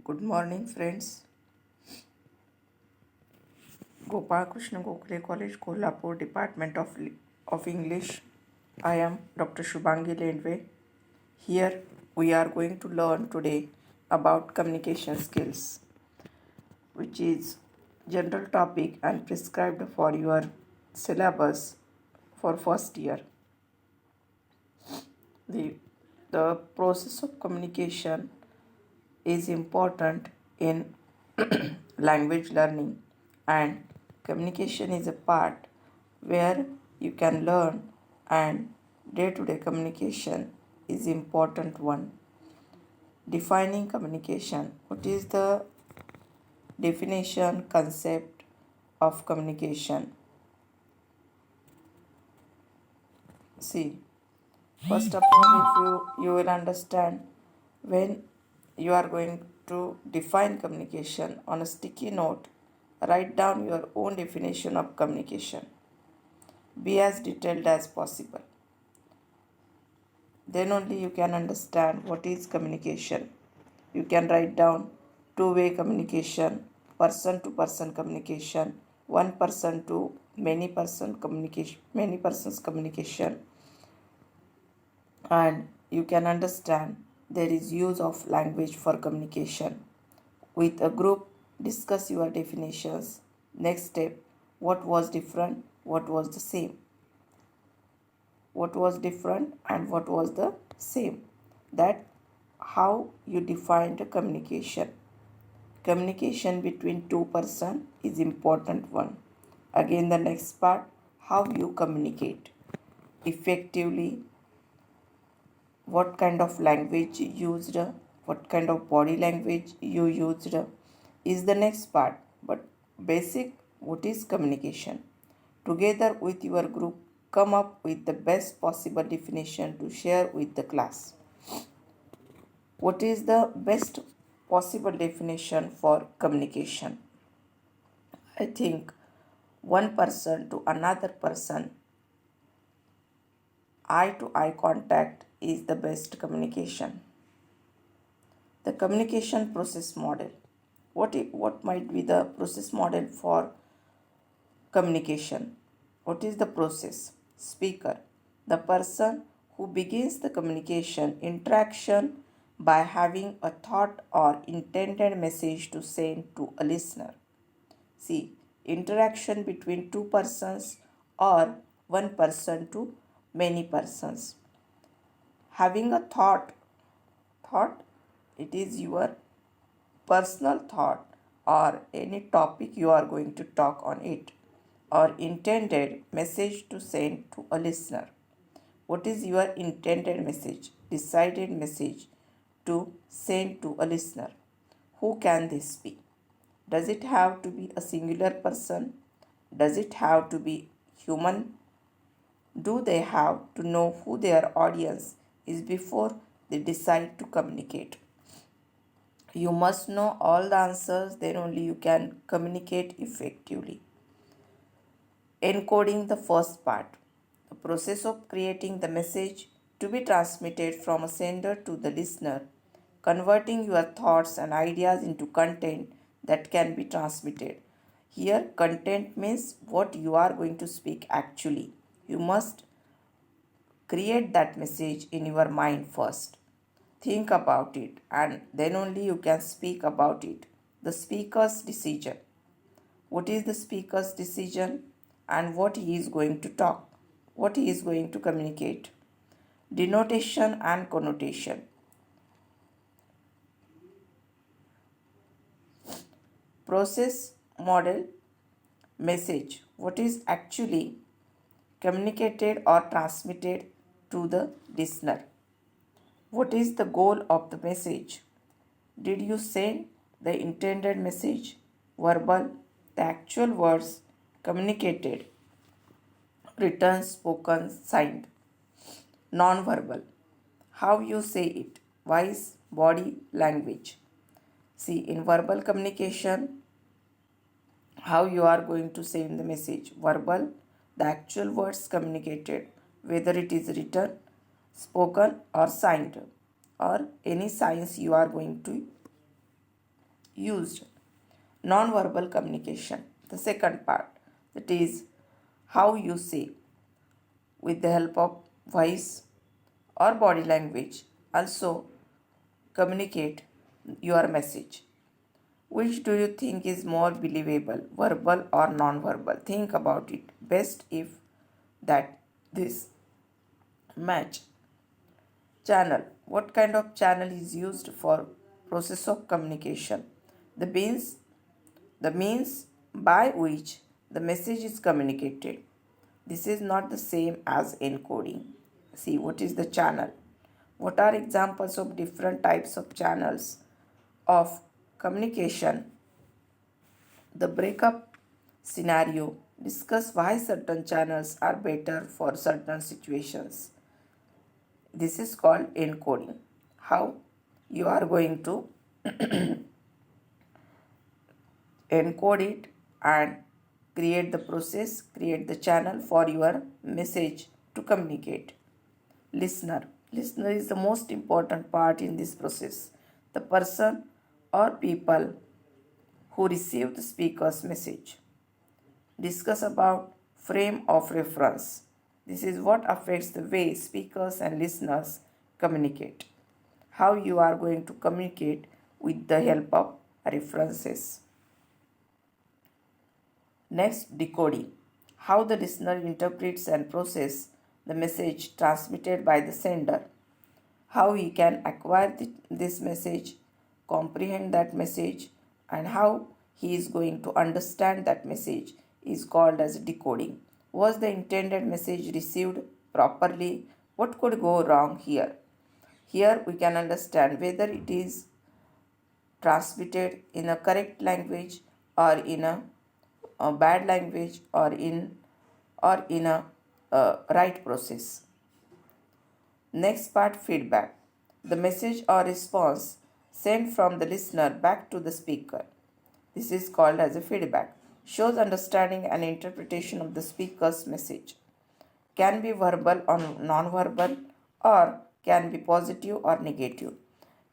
Good morning, friends. Gopal Krishna Gokhale College, Kolhapur, Department of English. I am Dr. Shubhangi Lendwe. Here we are going to learn today about communication skills, which is general topic and prescribed for your syllabus for first year. The, the process of communication is important in language learning, and communication is a part where you can learn, and day-to-day communication is important one. Defining communication. What is the definition concept of communication? See, first of all, if you will understand, when you are going to define communication on a sticky note, write down your own definition of communication. Be as detailed as possible. Then only you can understand what is communication. You can write down two-way communication, person to person communication, one person to many person communication, many persons communication, and you can understand there is use of language for communication. With a group, discuss your definitions. Next step, what was different, what was the same. What was different and what was the same. That how you defined communication. Communication between two person is important one. Again, the next part, how you communicate effectively, what kind of language you used, what kind of body language you used is the next part. But basic, what is communication? Together with your group, come up with the best possible definition to share with the class. What is the best possible definition for communication? I think one person to another person, eye to eye contact is the best communication. The communication process model. What might be the process model for communication? What is the process? Speaker, the person who begins the communication interaction by having a thought or intended message to send to a listener. See, interaction between two persons or one person to many persons. Having a thought, it is your personal thought or any topic you are going to talk on it, or intended message to send to a listener. What is your intended message, decided message to send to a listener? Who can this be? Does it have to be a singular person? Does it have to be human? Do they have to know who their audience is before they decide to communicate? You must know all the answers, then only you can communicate effectively. Encoding the first part, the process of creating the message to be transmitted from a sender to the listener, converting your thoughts and ideas into content that can be transmitted. Here, content means what you are going to speak actually. You must create that message in your mind first. Think about it, and then only you can speak about it. The speaker's decision. What is the speaker's decision and what he is going to talk, what he is going to communicate? Denotation and connotation. Process model message. What is actually communicated or transmitted to the listener? What is the goal of the message? Did you send the intended message? Verbal, the actual words communicated, written, spoken, signed. Non-verbal, how you say it, voice, body, language. See, in verbal communication, how you are going to send the message. Verbal, the actual words communicated, whether it is written, spoken, or signed, or any signs you are going to used. Non-verbal communication, the second part, that is how you say with the help of voice or body language also communicate your message. Which do you think is more believable, verbal or non-verbal? Think about it. Best if that this match. Channel. What kind of channel is used for process of communication? The means the means by which the message is communicated. This is not the same as encoding. See, what is the channel? What are examples of different types of channels of communication? The breakup scenario. Discuss why certain channels are better for certain situations. This is called encoding. How you are going to encode it and create the process, create the channel for your message to communicate. Listener. Listener is the most important part in this process. The person or people who receive the speaker's message. Discuss about frame of reference. This is what affects the way speakers and listeners communicate. How you are going to communicate with the help of references. Next, decoding. How the listener interprets and processes the message transmitted by the sender. How he can acquire this message, comprehend that message, and how he is going to understand that message is called as decoding. Was the intended message received properly? What could go wrong here? Here we can understand whether it is transmitted in a correct language or in a bad language or in a right process. Next part, feedback. The message or response sent from the listener back to the speaker. This is called as a feedback. Shows understanding and interpretation of the speaker's message. Can be verbal or non-verbal or can be positive or negative.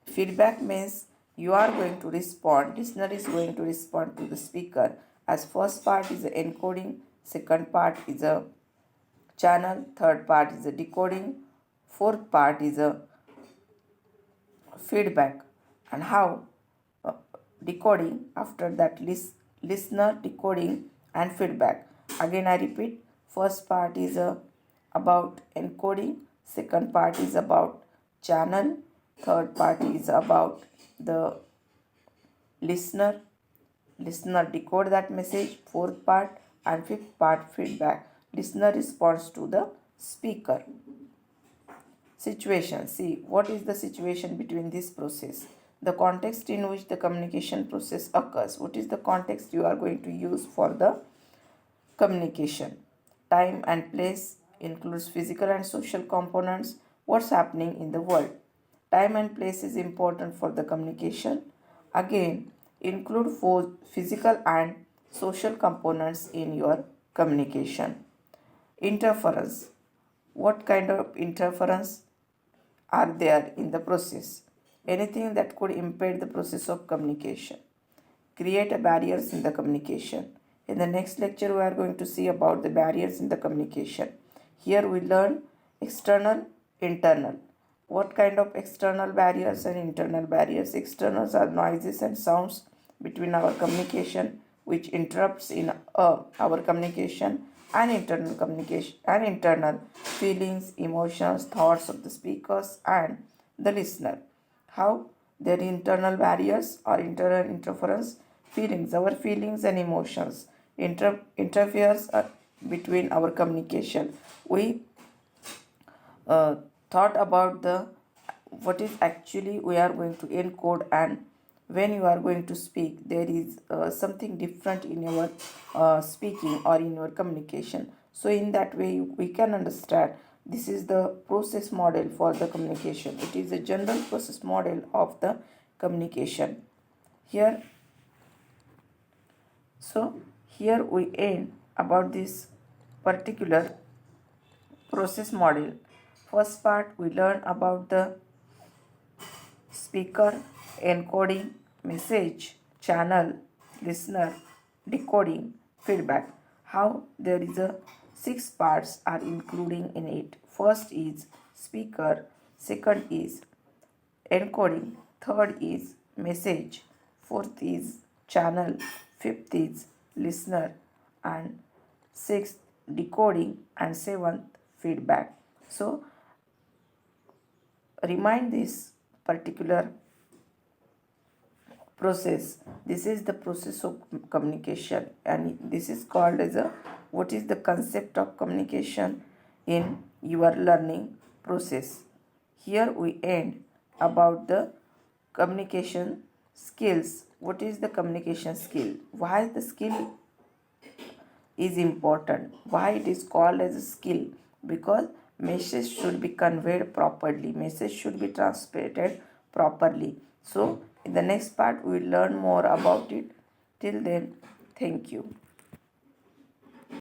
Feedback means you are going to respond, listener is going to respond to the speaker as first part is the encoding, second part is a channel, third part is a decoding, fourth part is a feedback, and how decoding after that listener decoding and feedback. Again I repeat, first part is about encoding, second part is about channel, third part is about the listener decode that message, fourth part, and fifth part feedback. Listener responds to the speaker. Situation. See, what is the situation between this process? The context in which the communication process occurs. What is the context you are going to use for the communication? Time and place includes physical and social components. What's happening in the world? Time and place is important for the communication. Again, include physical and social components in your communication. Interference. What kind of interference are there in the process? Anything that could impede the process of communication. Create barriers in the communication. In the next lecture, we are going to see about the barriers in the communication. Here we learn external, internal. What kind of external barriers and internal barriers? Externals are noises and sounds between our communication which interrupts in our communication, and internal communication and internal feelings, emotions, thoughts of the speakers and the listener. How their internal barriers or internal interference, feelings, our feelings and emotions interferes between our communication. We thought about the what is actually we are going to encode, and when you are going to speak there is something different in your speaking or in your communication. So in that way we can understand this is the process model for the communication. It is a general process model of the communication. Here we end about this particular process model. First part we learn about the speaker encoding message channel, listener, decoding, feedback. How there is a 6 parts are including in it. First is speaker, second is encoding, third is message, fourth is channel, fifth is listener, and sixth decoding, and seventh feedback. So remind this particular process. This is the process of communication, and this is called as a what is the concept of communication in your learning process. Here we end about the communication skills. What is the communication skill? Why the skill is important? Why it is called as a skill? Because message should be conveyed properly, message should be translated properly. So in the next part we will learn more about it. Till then, thank you.